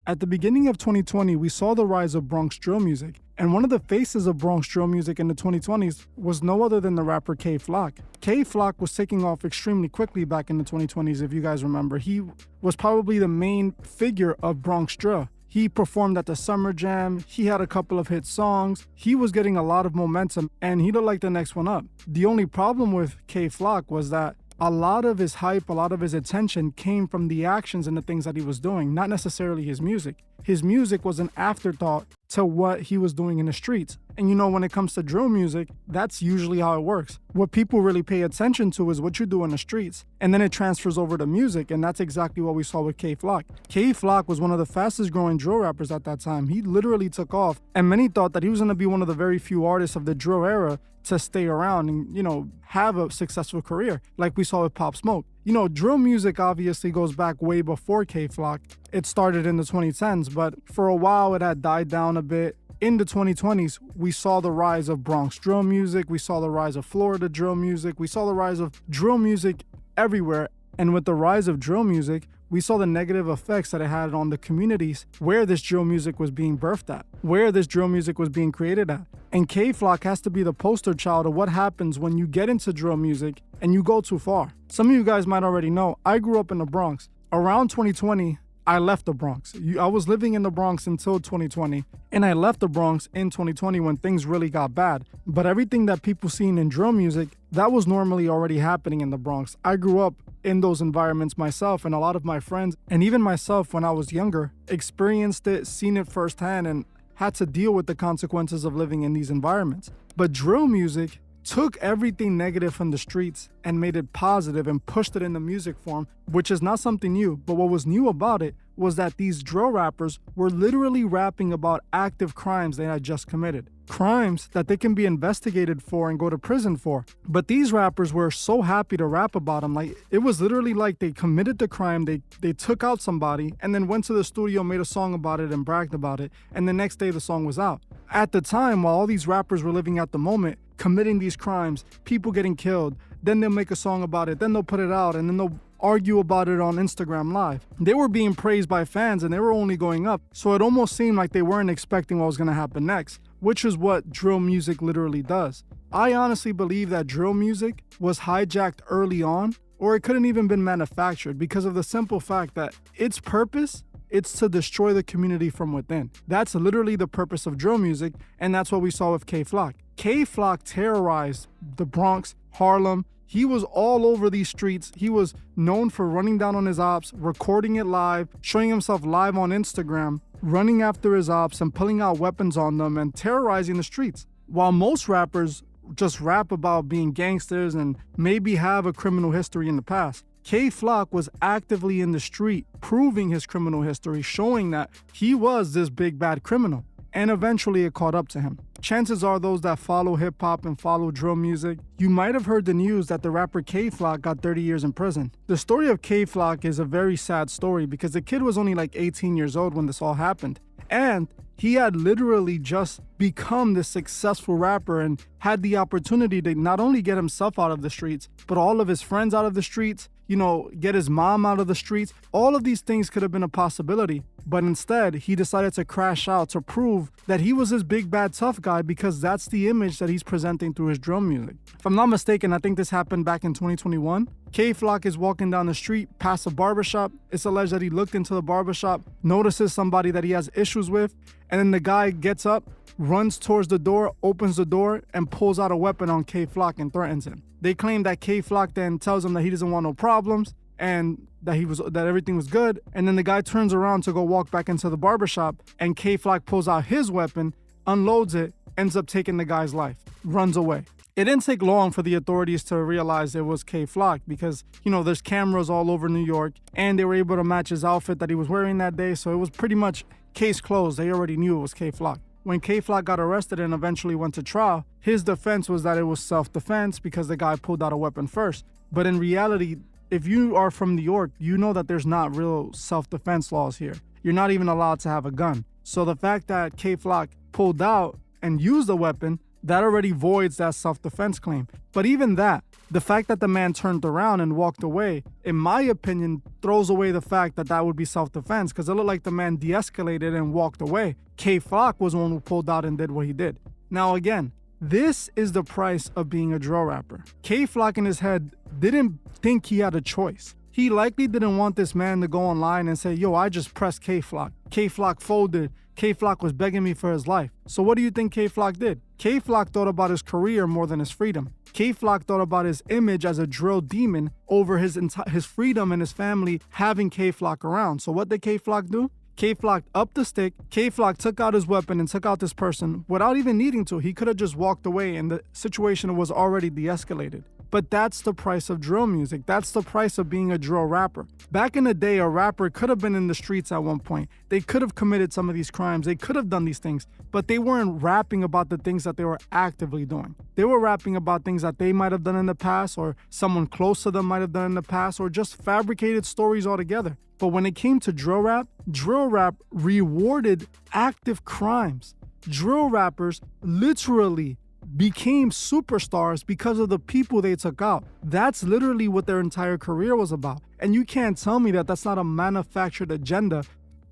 At the beginning of 2020, we saw the rise of Bronx drill music, and one of the faces of Bronx drill music in the 2020s was no other than the rapper K Flock. K Flock was taking off extremely quickly back in the 2020s, if you guys remember. He was probably the main figure of Bronx drill. He performed at the Summer Jam, he had a couple of hit songs, he was getting a lot of momentum, and he looked like the next one up. The only problem with K Flock was that a lot of his hype, a lot of his attention came from the actions and the things that he was doing, not necessarily his music. His music was an afterthought to what he was doing in the streets. And you know, when it comes to drill music, that's usually how it works. What people really pay attention to is what you do in the streets. And then it transfers over to music, and that's exactly what we saw with K Flock. K Flock was one of the fastest growing drill rappers at that time. He literally took off, and many thought that he was going to be one of the very few artists of the drill era to stay around and, you know, have a successful career, like we saw with Pop Smoke. You know, drill music obviously goes back way before K Flock. It started in the 2010s, but for a while it had died down a bit. In the 2020s, we saw the rise of Bronx drill music, we saw the rise of Florida drill music, we saw the rise of drill music everywhere. And with the rise of drill music, we saw the negative effects that it had on the communities where this drill music was being birthed at, where this drill music was being created at. And K Flock has to be the poster child of what happens when you get into drill music and you go too far. Some of you guys might already know, I grew up in the Bronx. Around 2020, I left the Bronx. I was living in the Bronx until 2020, and I left the Bronx in 2020 when things really got bad. But everything that people seen in drill music, that was normally already happening in the Bronx. I grew up in those environments myself, and a lot of my friends, and even myself when I was younger, experienced it, seen it firsthand, and had to deal with the consequences of living in these environments. But drill music took everything negative from the streets and made it positive and pushed it in the music form, which is not something new. But what was new about it was that these drill rappers were literally rapping about active crimes they had just committed. Crimes that they can be investigated for and go to prison for. But these rappers were so happy to rap about them. Like, it was literally like they committed the crime, they took out somebody, and then went to the studio, made a song about it, and bragged about it. And the next day the song was out. At the time, while all these rappers were living at the moment, committing these crimes, people getting killed, then they'll make a song about it, then they'll put it out, and then they'll argue about it on Instagram Live. They were being praised by fans, and they were only going up. So it almost seemed like they weren't expecting what was going to happen next, which is what drill music literally does. I honestly believe that drill music was hijacked early on, or it couldn't even been manufactured, because of the simple fact that its purpose, it's to destroy the community from within. That's literally the purpose of drill music, and that's what we saw with K Flock. K Flock terrorized the Bronx, Harlem. He was all over these streets. He was known for running down on his ops, recording it live, showing himself live on Instagram, running after his ops and pulling out weapons on them and terrorizing the streets. While most rappers just rap about being gangsters and maybe have a criminal history in the past, K Flock was actively in the street, proving his criminal history, showing that he was this big bad criminal. And eventually it caught up to him. Chances are those that follow hip-hop and follow drill music, you might have heard the news that the rapper K Flock got 30 years in prison. The story of K Flock is a very sad story because the kid was only like 18 years old when this all happened. And he had literally just become this successful rapper and had the opportunity to not only get himself out of the streets, but all of his friends out of the streets, you know, get his mom out of the streets. All of these things could have been a possibility. But instead, he decided to crash out to prove that he was this big, bad, tough guy, because that's the image that he's presenting through his drill music. If I'm not mistaken, I think this happened back in 2021. K Flock is walking down the street past a barbershop. It's alleged that he looked into the barbershop, notices somebody that he has issues with, and then the guy gets up, runs towards the door, opens the door, and pulls out a weapon on K Flock and threatens him. They claim that K Flock then tells him that he doesn't want no problems and that everything was good. And then the guy turns around to go walk back into the barbershop, and K Flock pulls out his weapon, unloads it, ends up taking the guy's life, runs away. It didn't take long for the authorities to realize it was K Flock because, you know, there's cameras all over New York, and they were able to match his outfit that he was wearing that day. So it was pretty much case closed. They already knew it was K Flock. When K Flock got arrested and eventually went to trial, his defense was that it was self-defense because the guy pulled out a weapon first. But in reality, if you are from New York, you know that there's not real self-defense laws here. You're not even allowed to have a gun. So the fact that K Flock pulled out and used a weapon, that already voids that self-defense claim. But even that, The fact that the man turned around and walked away, in my opinion, throws away the fact that that would be self-defense, because it looked like the man de-escalated and walked away. K-Flock was the one who pulled out and did what he did. Now again, this is the price of being a drill rapper. K-Flock in his head didn't think he had a choice. He likely didn't want this man to go online and say, yo, I just pressed K-Flock. K-Flock folded. K-Flock was begging me for his life. So what do you think K-Flock did? K-Flock thought about his career more than his freedom. K-Flock thought about his image as a drill demon over his freedom and his family having K-Flock around. So what did K-Flock do? K-Flock upped the stick. K-Flock took out his weapon and took out this person without even needing to. He could have just walked away and the situation was already de-escalated. But that's the price of drill music. That's the price of being a drill rapper. Back in the day, a rapper could have been in the streets at one point. They could have committed some of these crimes. They could have done these things, but they weren't rapping about the things that they were actively doing. They were rapping about things that they might have done in the past, or someone close to them might have done in the past, or just fabricated stories altogether. But when it came to drill rap rewarded active crimes. Drill rappers literally became superstars because of the people they took out. That's literally what their entire career was about. And you can't tell me that that's not a manufactured agenda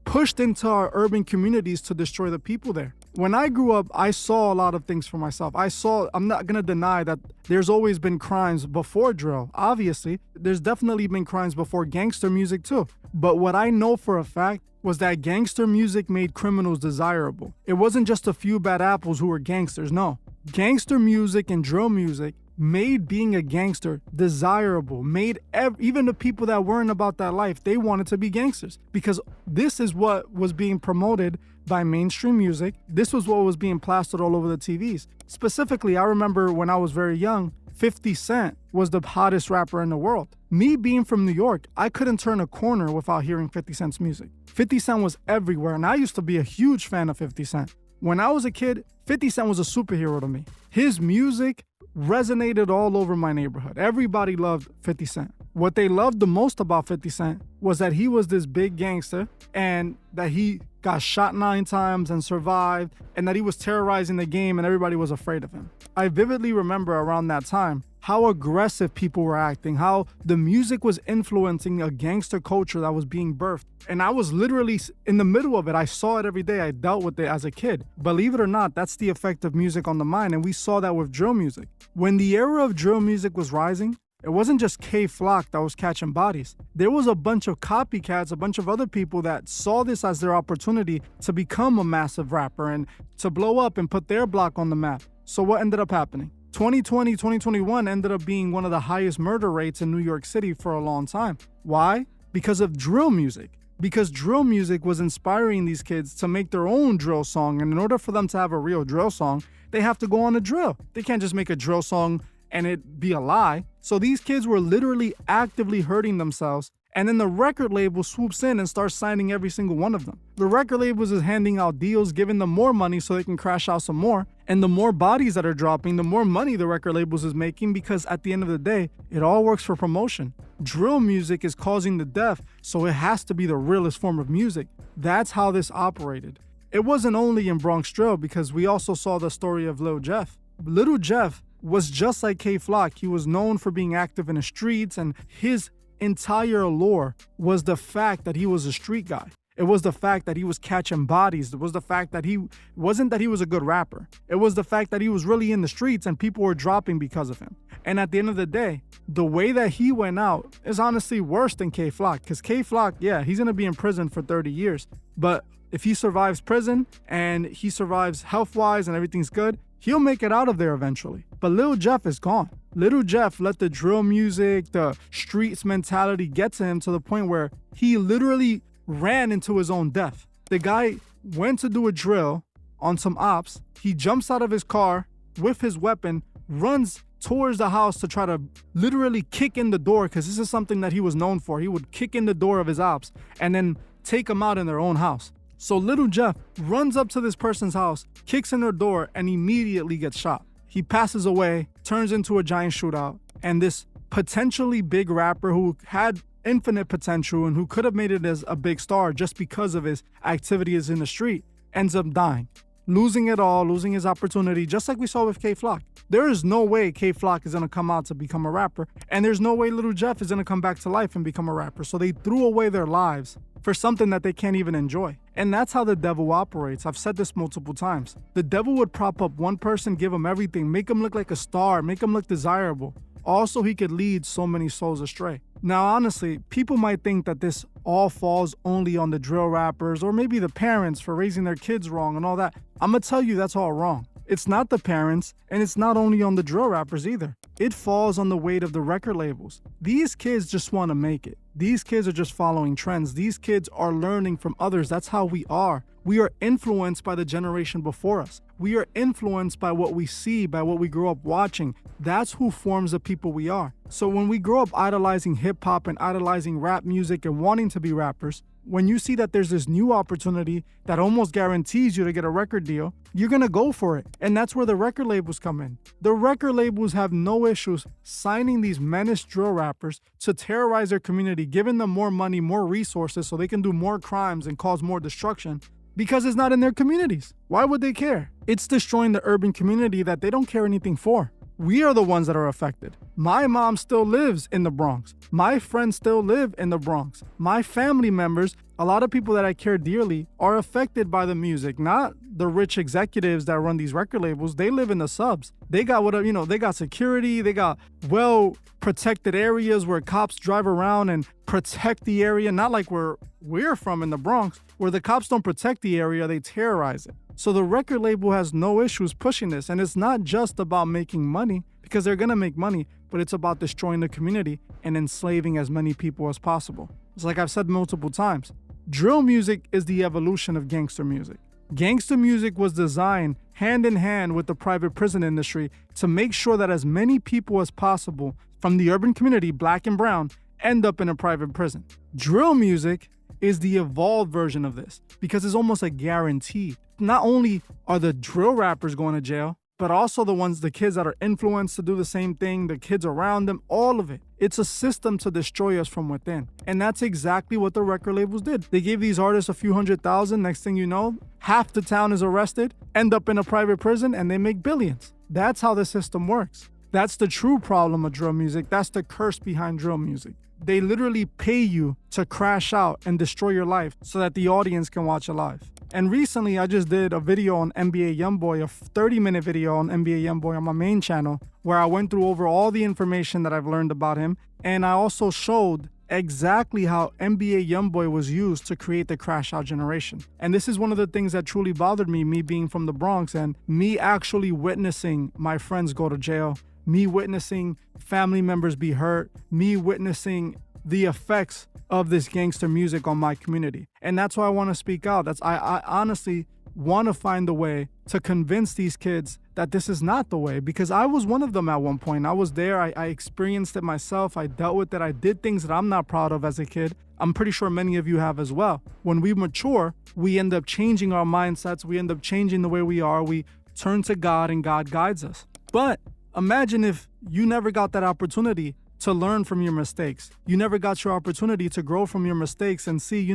pushed into our urban communities to destroy the people there. When I grew up, I saw a lot of things for myself. I'm not gonna deny that there's always been crimes before drill. Obviously, there's definitely been crimes before gangster music too. But what I know for a fact was that gangster music made criminals desirable. It wasn't just a few bad apples who were gangsters, no. Gangster music and drill music made being a gangster desirable, made even the people that weren't about that life, they wanted to be gangsters, because this is what was being promoted by mainstream music. This was what was being plastered all over the TVs. Specifically, I remember when I was very young, 50 Cent was the hottest rapper in the world. Me being from New York, I couldn't turn a corner without hearing 50 Cent's music. 50 Cent was everywhere, and I used to be a huge fan of 50 Cent. When I was a kid, 50 Cent was a superhero to me. His music resonated all over my neighborhood. Everybody loved 50 Cent. What they loved the most about 50 Cent was that he was this big gangster and that he got shot 9 times and survived, and that he was terrorizing the game and everybody was afraid of him. I vividly remember around that time how aggressive people were acting, how the music was influencing a gangster culture that was being birthed. And I was literally in the middle of it. I saw it every day. I dealt with it as a kid. Believe it or not, that's the effect of music on the mind. And we saw that with drill music. When the era of drill music was rising, it wasn't just K-Flock that was catching bodies. There was a bunch of copycats, a bunch of other people that saw this as their opportunity to become a massive rapper and to blow up and put their block on the map. So what ended up happening? 2020, 2021 ended up being one of the highest murder rates in New York City for a long time. Why? Because of drill music. Because drill music was inspiring these kids to make their own drill song. And in order for them to have a real drill song, they have to go on a drill. They can't just make a drill song and it be a lie. So these kids were literally actively hurting themselves. And then the record label swoops in and starts signing every single one of them. The record labels is handing out deals, giving them more money so they can crash out some more. And the more bodies that are dropping, the more money the record labels is making, because at the end of the day, it all works for promotion. Drill music is causing the death, so it has to be the realest form of music. That's how this operated. It wasn't only in Bronx drill, because we also saw the story of Lil Jeff. Lil Jeff was just like K-Flock. He was known for being active in the streets, and his entire allure was the fact that he was a street guy. It was the fact that he was catching bodies. It was the fact that he wasn't that he was a good rapper. It was the fact that he was really in the streets and people were dropping because of him. And at the end of the day, the way that he went out is honestly worse than K-Flock, because K-Flock, yeah, he's going to be in prison for 30 years. But if he survives prison and he survives health-wise and everything's good, he'll make it out of there eventually. But Lil Jeff is gone. Lil Jeff let the drill music, the streets mentality get to him to the point where he literally ran into his own death. The guy went to do a drill on some ops. He jumps out of his car with his weapon, runs towards the house to try to literally kick in the door, because this is something that he was known for. He would kick in the door of his ops and then take them out in their own house. So Lil Jeff runs up to this person's house, kicks in their door, and immediately gets shot. He passes away, turns into a giant shootout, and this potentially big rapper who had infinite potential and who could have made it as a big star just because of his activities in the street ends up dying. losing it all, losing his opportunity, just like we saw with K Flock. There is no way K Flock is gonna come out to become a rapper, and there's no way Lil Jeff is gonna come back to life and become a rapper. So they threw away their lives for something that they can't even enjoy. And that's how the devil operates. I've said this multiple times. The devil would prop up one person, give him everything, make him look like a star, make him look desirable. Also, he could lead so many souls astray. Now, honestly, people might think that this all falls only on the drill rappers or maybe the parents for raising their kids wrong and all that. I'm gonna tell you that's all wrong. It's not the parents, and it's not only on the drill rappers either. It falls on the weight of the record labels. These kids just want to make it. These kids are just following trends. These kids are learning from others. That's how we are. We are influenced by the generation before us. We are influenced by what we see, by what we grew up watching. That's who forms the people we are. So when we grow up idolizing hip hop and idolizing rap music and wanting to be rappers, when you see that there's this new opportunity that almost guarantees you to get a record deal, you're gonna go for it. And that's where the record labels come in. The record labels have no issues signing these menace drill rappers to terrorize their community, giving them more money, more resources so they can do more crimes and cause more destruction because it's not in their communities. Why would they care? It's destroying the urban community that they don't care anything for. We are the ones that are affected. My mom still lives in the Bronx. My friends still live in the Bronx. My family members, a lot of people that I care dearly, are affected by the music, not the rich executives that run these record labels. They live in the subs. They got they got security, they got well protected areas where cops drive around and protect the area, not like where we're from in the Bronx, where the cops don't protect the area, they terrorize it. So the record label has no issues pushing this. And it's not just about making money, because they're gonna make money, but it's about destroying the community and enslaving as many people as possible. It's like I've said multiple times. Drill music is the evolution of gangster music. Gangster music was designed hand in hand with the private prison industry to make sure that as many people as possible from the urban community, black and brown, end up in a private prison. Drill music is the evolved version of this because it's almost a guarantee. Not only are the drill rappers going to jail, but also the kids that are influenced to do the same thing, the kids around them, all of it. It's a system to destroy us from within. And that's exactly what the record labels did. They gave these artists a few $100,000. Next thing you know, half the town is arrested, end up in a private prison, and they make billions. That's how the system works. That's the true problem of drill music. That's the curse behind drill music. They literally pay you to crash out and destroy your life so that the audience can watch it live. And recently, I just did a video on NBA Youngboy, a 30-minute video on NBA Youngboy on my main channel, where I went through over all the information that I've learned about him. And I also showed exactly how NBA Youngboy was used to create the crash out generation. And this is one of the things that truly bothered me being from the Bronx and me actually witnessing my friends go to jail, me witnessing family members be hurt, me witnessing the effects of this gangster music on my community. And that's why I want to speak out. I honestly want to find a way to convince these kids that this is not the way, because I was one of them at one point. I was there. I experienced it myself. I dealt with it. I did things that I'm not proud of as a kid. I'm pretty sure many of you have as well. When we mature, we end up changing our mindsets. We end up changing the way we are. We turn to God and God guides us. But imagine if you never got that opportunity to learn from your mistakes. You never got your opportunity to grow from your mistakes and see,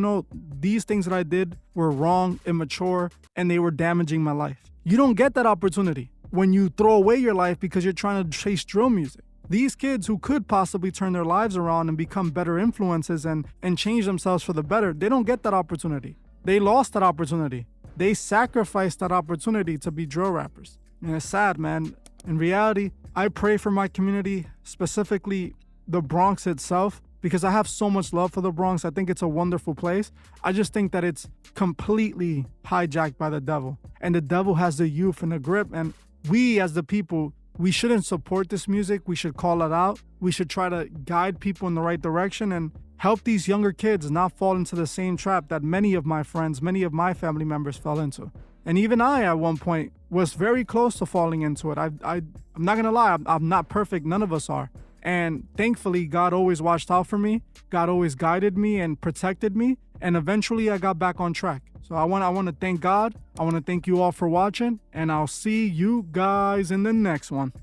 these things that I did were wrong, immature, and they were damaging my life. You don't get that opportunity when you throw away your life because you're trying to chase drill music. These kids who could possibly turn their lives around and become better influences and change themselves for the better, they don't get that opportunity. They lost that opportunity. They sacrificed that opportunity to be drill rappers. And it's sad, man. In reality, I pray for my community, specifically the Bronx itself, because I have so much love for the Bronx. I think it's a wonderful place. I just think that it's completely hijacked by the devil. And the devil has the youth in a grip. And we as the people, we shouldn't support this music. We should call it out. We should try to guide people in the right direction and help these younger kids not fall into the same trap that many of my friends, many of my family members fell into. And even I, at one point, was very close to falling into it. I'm not going to lie. I'm not perfect. None of us are. And thankfully, God always watched out for me. God always guided me and protected me. And eventually, I got back on track. So I want to thank God. I want to thank you all for watching. And I'll see you guys in the next one.